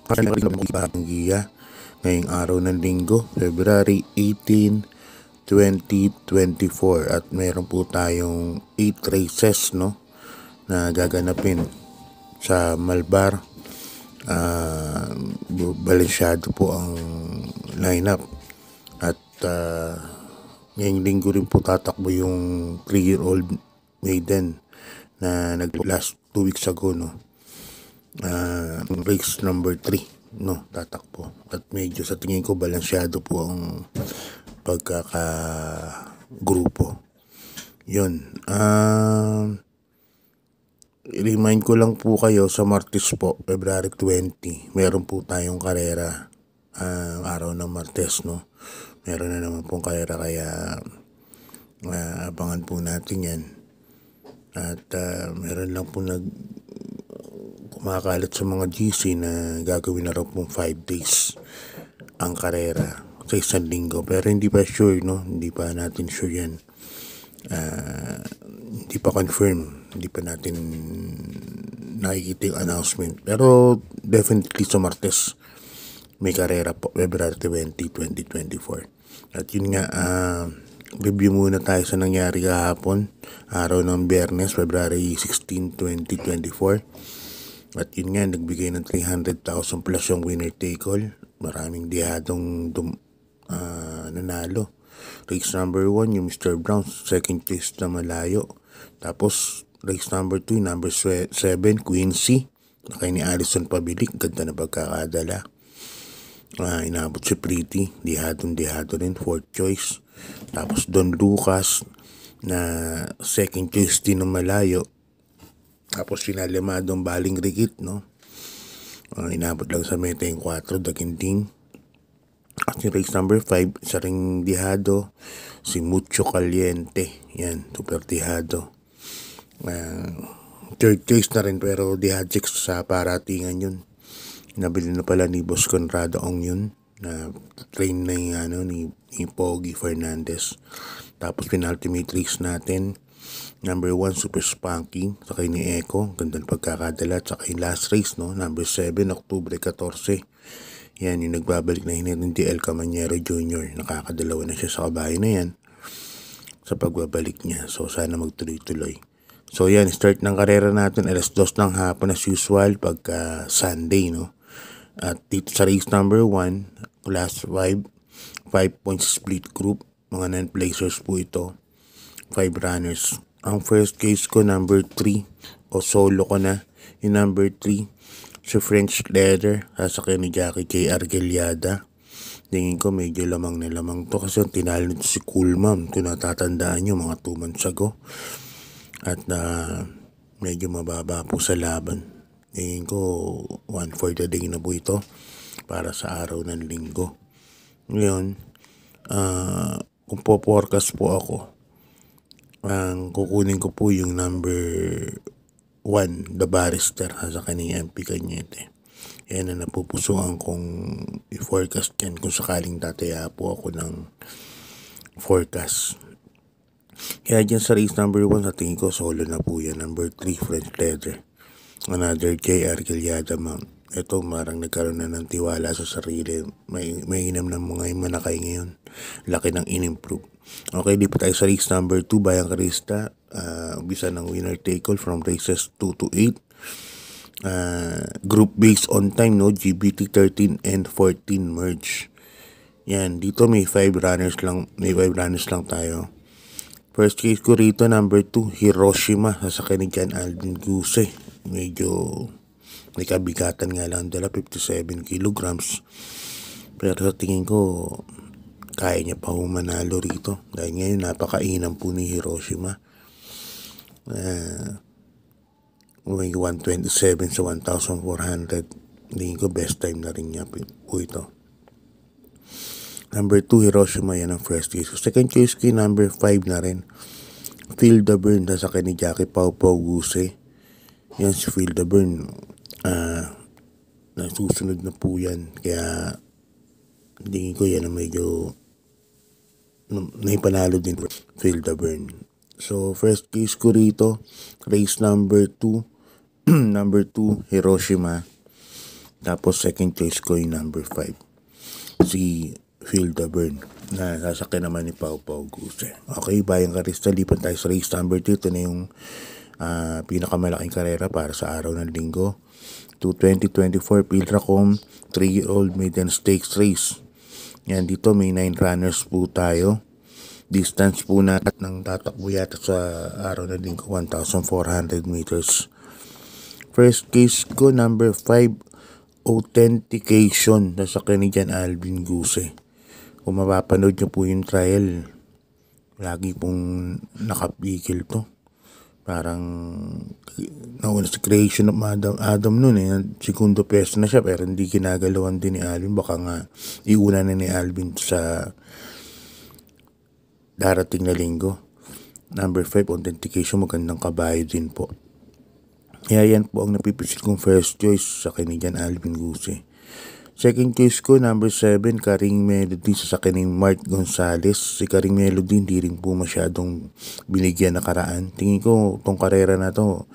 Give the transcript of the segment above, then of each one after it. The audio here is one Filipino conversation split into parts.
Batanggiya ngayong araw ng linggo, February 18, 2024 at meron po tayong 8 races na gaganapin sa Malbar. Balansyado po ang lineup at ngayong linggo rin po tatakbo yung 3-year-old maiden na nag-last 2 weeks ago race number 3 tatakbo at medyo sa tingin ko balansyado po ang pagkakagrupo. Yun. I-remind ko lang po kayo sa Martes po, February 20, meron po tayong karera araw ng Martes, meron na naman pong karera, kaya abangan po natin yan. At meron lang po kumakalat sa mga GC na gagawin na raw pong 5 days ang karera sa isang linggo, pero hindi pa sure, hindi pa natin sure yan. Hindi pa confirm, hindi pa natin nakikita yung announcement, pero definitely sa Martes may karera po, February 20, 2024. At yun nga, review muna tayo sa nangyari kahapon, araw ng Biyernes, February 16, 2024. At yun nga, nagbigay ng 300,000 plus yung winner take all. Maraming dihadong nanalo. Race number 1, yung Mr. Brown, second place na malayo. Tapos, race number 2, number 7, Quincy. Nakay ni Alison Pabilik, ganda na pagkakadala. Inabot si Pretty, dihado rin, fourth choice. Tapos Don Lucas na second choice din ng malayo. Tapos finalimadong Baling Rigit, inabot lang sa meta yung 4, Daginting. At yung race number 5, isa ring dihado, si Mucho Caliente. Yan, super dihado. Third choice na rin, pero dihadjik sa paratingan yun. Nabili na pala ni Boss Conrado Ong yun, na train na yung ni Pogi Fernandez. Tapos penultimate race natin, number 1, Super Spunky, sakay ni Echo, gandang pagkakadala. Sakay last race, number 7, Octubre 14. Yan, yung nagbabalik na hinirang DL Camanyero Jr. Nakakadalawa na siya sa kabahay na yan sa pagbabalik niya. So, sana magtuloy-tuloy. So, yan, start ng karera natin, alas 2 ng hapon as usual, pagka Sunday, At dito sa race number 1, class 5 points split group, mga non-placers po ito, 5 runners. Ang first case ko, number 3, o solo ko na, yung number 3, si French Leather, sasakay ni Jackie K. Argeliada. Tingin ko medyo lamang na lamang to, kasi tinalo nito si Cool Mom, kung natatandaan nyo, mga 2 months ago. At medyo mababa po sa laban. Tingin ko 1 for the day na po ito para sa araw ng linggo. Ngayon, kung po-forecast po ako, ang kukunin ko po yung number 1, The Barrister, sa kanyang MP Cañete. Yan na napupusuan kong i-forecast yan kung sakaling tataya po ako ng forecast. Kaya dyan sa race number 1, sa tingin ko solo na po yan. Number 3, French Leather. Another J. Argeliada Mount. Ito, marang nagkaroon na ng tiwala sa sarili. May inam ng mga manakay ngayon. Laki ng in-improve. Okay, di pa tayo sa race number 2, Bayang Karista. Umpisa ng winner take all from races 2 to 8. Group based on time, GBT 13 and 14 merge. Yan, dito may 5 runners lang tayo. First case ko rito, number 2, Hiroshima, sasakay ni John Alden Guse. Medyo may kabigatan nga lang dala, 57 kilograms. Pero sa tingin ko, kaya niya pa manalo rito. Dahil ngayon, napakainam po ni Hiroshima. May 127 sa 1,400. Tingin ko, best time na rin niya po ito. Number 2, Hiroshima, yan ang first case. Second case ko, number 5 na rin, Phil the Burn, sasakay ni Jackie Pau Guse. Yan si Phil the Burn. Nasusunod na po yan. Kaya, tingin ko yan na medyo naipanalo din Phil the Burn. So, first case ko rito, race number 2, number 2, Hiroshima. Tapos second choice ko yung number 5. Si Feel the Burn na sasakyan naman ni Pau Pau Guse. Okay, Bayang Karista, lipat tayo sa race number 2. Ito na yung pinakamalaking karera para sa araw ng linggo. 2024 Pilracom 3-year-old maiden stakes race. Yan, dito may 9 runners po tayo. Distance po natin ng tatakbo yata sa araw ng linggo 1,400 meters. First case ko, number 5, Authentication, nasa Canadian Alvin Guse. Kung mapapanood nyo po yung trial, lagi pong nakapikil to. Parang nauna sa creation of Adam nun segundo peso na siya, pero hindi ginagalawan din ni Alvin. Baka nga iuna na ni Alvin sa darating na linggo. Number 5, Authentication, magandang kabayo din po. Kaya yan po ang napipisil kong first choice sa Canadian Alvin Guse. Second choice ko, number 7, Karing Melody, sa akin ni Mark Gonzalez. Si Karing Melody hindi rin po masyadong binigyan na karaan. Tingin ko itong karera na to,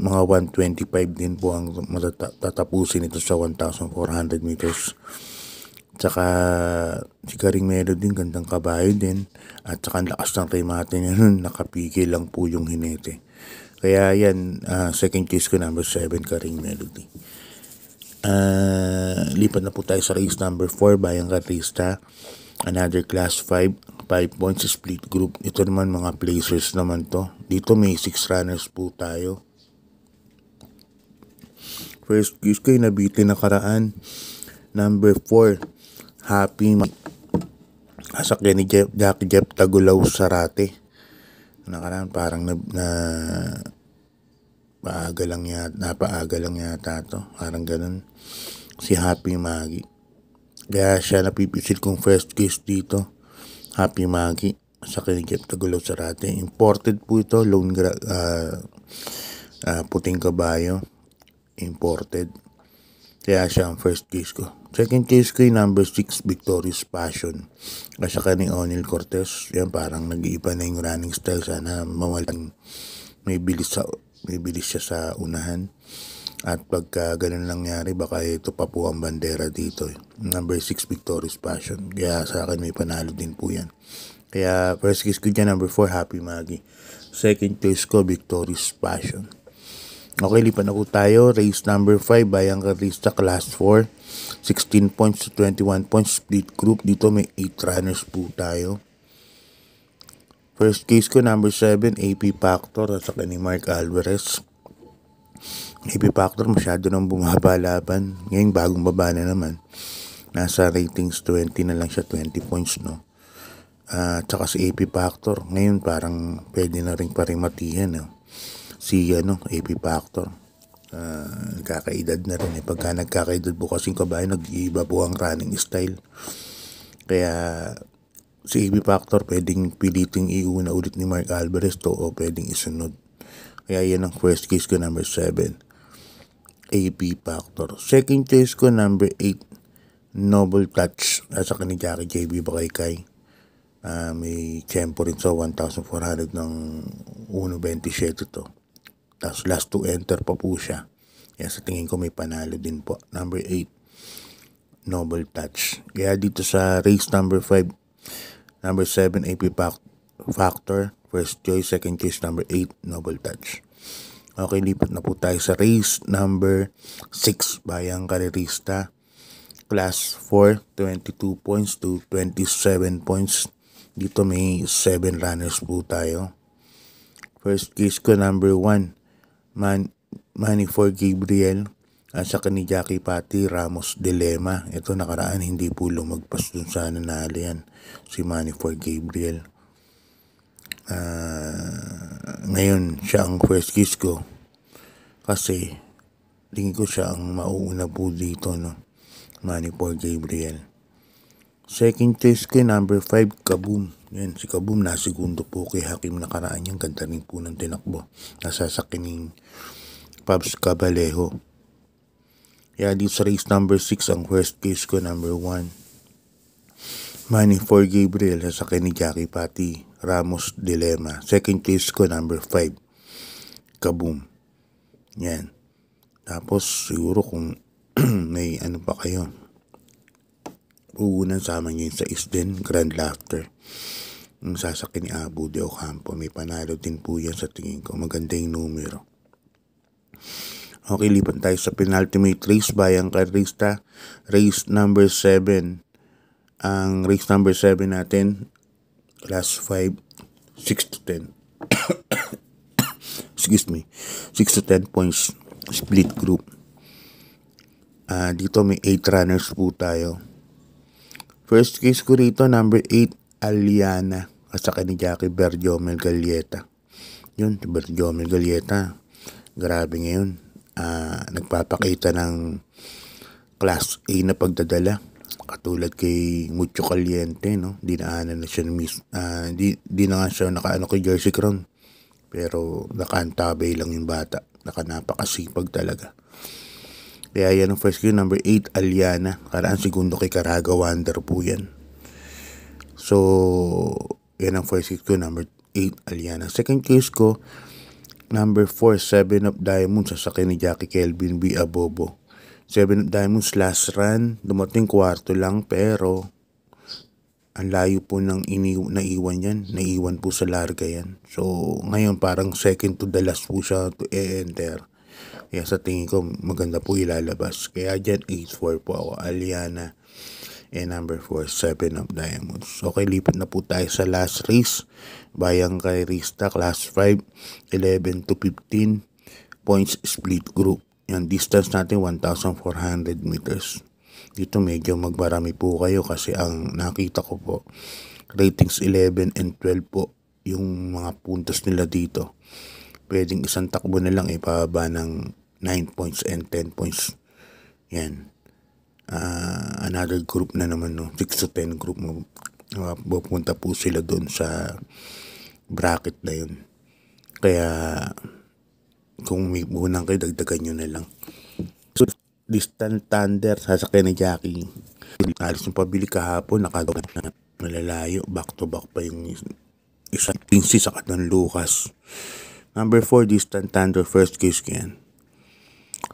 mga 125 din po ang tatapusin ito sa 1,400 meters. Tsaka si Karing Melody, gandang kabayo din. At saka lakas ng remate niya nun, nakapigil lang po yung hinete. Kaya yan, second choice ko, number 7, Karing Melody. Lipat na po tayo sa race number 4, Bayang Karista. Another class 5 points split group. Ito naman mga placers naman to. Dito may 6 runners po tayo. First choice ko yung nabitin na karaan. Number 4, Happy Asakyan ni Jackie Jeff Tagulaw Sarate. Nakaraan parang napaaga lang yata to. Parang ganun. Si Happy Maggie. Kaya siya napipisil kong first case dito. Happy Maggie. Sa ni Jeff Tagulaw Sarate. Imported po ito. Puting kabayo. Imported. Kaya siya ang first case ko. Second case ko yung number 6, Victorious Passion. Kasi ni O'Neil Cortez. Yan, parang nag-iiba na yung running style. Sana mawalang may bilis siya sa unahan. At pagka ganun nangyari, baka ito pa po ang bandera dito. Number 6, Victorious Passion. Kaya sa akin may panalo din po yan. Kaya first case ko dyan, number 4, Happy Maggie. Second choice ko, Victorious Passion. Okay, lipat na po tayo. Race number 5, Bayang Karista, class 4. 16 points to 21 points, split group. Dito may 8 runners po tayo. First case ko, number 7, AP Factor, at saka ni Mark Alvarez. AP Factor, masyado nang bumaba laban. Ngayon, bagong baba na naman. Nasa ratings 20 na lang siya, 20 points, no? At saka si AP Factor, ngayon parang pwede na rin parimatihan, no? Si AP Factor, nagkakaedad na rin. Pagka nagkakaedad po kasing kabayo, nag-iiba po ang running style. Kaya si AP Factor pwedeng piliting iuna ulit ni Mark Alvarez to, o pwedeng isunod. Kaya yan ang first case ko, number 7, AP Factor. Second case ko, number 8, Noble Touch, at saka ni Jackie JB Bakaykay. May tempo rin sa 1,400 ng 1.27 to. Tapos last to enter pa po siya. Kaya sa tingin ko may panalo din po. Number 8, Noble Touch. Kaya dito sa race number 5, number 7, AP Factor. First choice, second choice, number 8, Noble Touch. Okay, lipat na po tayo sa race number 6, Bayang Karista. Class 4, 22 points to 27 points. Dito may 7 runners po tayo. First case ko, number 1, Money for Gabriel. At saka ni Jackie Pati Ramos Dilema. Ito nakaraan, hindi po lumagpas dun sa nanalo yan. Si Money for Gabriel. Ngayon, siya ang first case ko. Kasi, tingin ko siya ang mauuna po dito, no? Money for Gabriel. Second choice ko, number 5, Kaboom. Yan, si Kaboom na segundo po kay Hakim nakaraan yan. Ganda rin po ng tinakbo. Nasasakining Pabs Cabalejo. Kaya dito sa race number 6, ang first case ko, number 1, Money for Gabriel, sasakyan ni Jackie Pati Ramos Dilema. Second case ko, number 5, Kaboom. Yan. Tapos siguro kung may ano pa kayo, uunan sama nyo yung sa Isden, Grand Laughter. Yung sasakyan ni Abu de Ocampo, may panalo din po yan sa tingin ko. Maganda yung numero. Okay, lipat tayo sa penultimate race, Bayang Karista, race number 7. Ang race number 7 natin, last 5, 6 to 10. Excuse me, 6 to 10 points split group. Dito may 8 runners po tayo. First case ko rito, number 8, Aliana, at saka ni Jackie Berjomel Galieta. Yun, Berjomel Galieta, grabe ngayon. Nagpapakita ng class A na pagdadala. Katulad kay Mucho Caliente, no? Dinaanan na siya di na nga siya nakaano kay Jersey Crown. Pero nakaantabay lang yung bata. Nakanapakasipag talaga. Kaya yan ang first cue, number 8, Aliana. Karaan segundo kay Caraga Wonder po yan. So, yan ang first cue, number 8, Aliana. Second case ko, number 4, 7 of Diamonds. Sasakyan ni Jackie Kelvin B. Abobo. 7 of Diamonds last run. Dumating kwarto lang pero ang layo po ng naiwan yan. Naiwan po sa larga yan. So, ngayon parang second to the last po siya to enter. Kaya sa tingin ko, maganda po ilalabas. Kaya dyan, 8-4 po ako. Aliana. And number 4, 7 of Diamonds. Okay, lipat na po tayo sa last race. Bayang Karista, class 5, 11 to 15 points split group. Yan, distance natin 1,400 meters. Dito medyo magmarami po kayo kasi ang nakita ko po, ratings 11 and 12 po yung mga puntos nila dito. Pwedeng isang takbo na lang ipababa ng 9 points and 10 points. Yan. Another group na naman, no? 6 to 10 group mo. Pupunta po sila doon sa bracket na yun. Kaya kung may bunang kayo, dagdagan nyo na lang. So, Distant Thunder, sasakyan ni Jackie. Alis yung pabili kahapon, nakagawa na malalayo. Back to back pa yung isang Pinsi sa Don Lucas. Number 4, Distant Thunder, first case ko yan.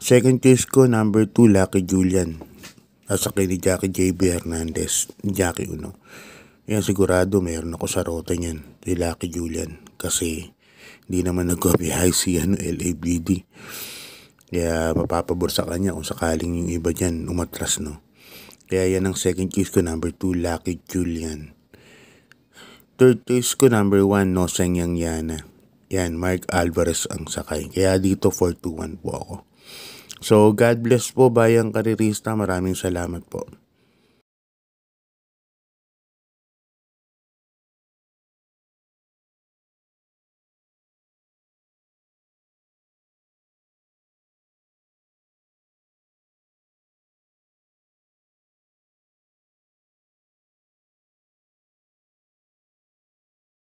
Second case ko, number 2, Lucky Julian. Sasakyan ni Jackie J.B. Hernandez. Jackie Uno. Yan, sigurado meron ako sa rota niyan. Si Lucky Julian. Kasi hindi naman nagkabihay si LABD. Kaya mapapabor sa kanya kung sakaling yung iba dyan umatras, no. Kaya yan ang second case ko, number 2, Lucky Julian. Third case ko, number 1, Noseng Yang Yana. Yan, Mark Alvarez ang sakay. Kaya dito 4-2-1 po ako. So, God bless po, Bayang Karista. Maraming salamat po.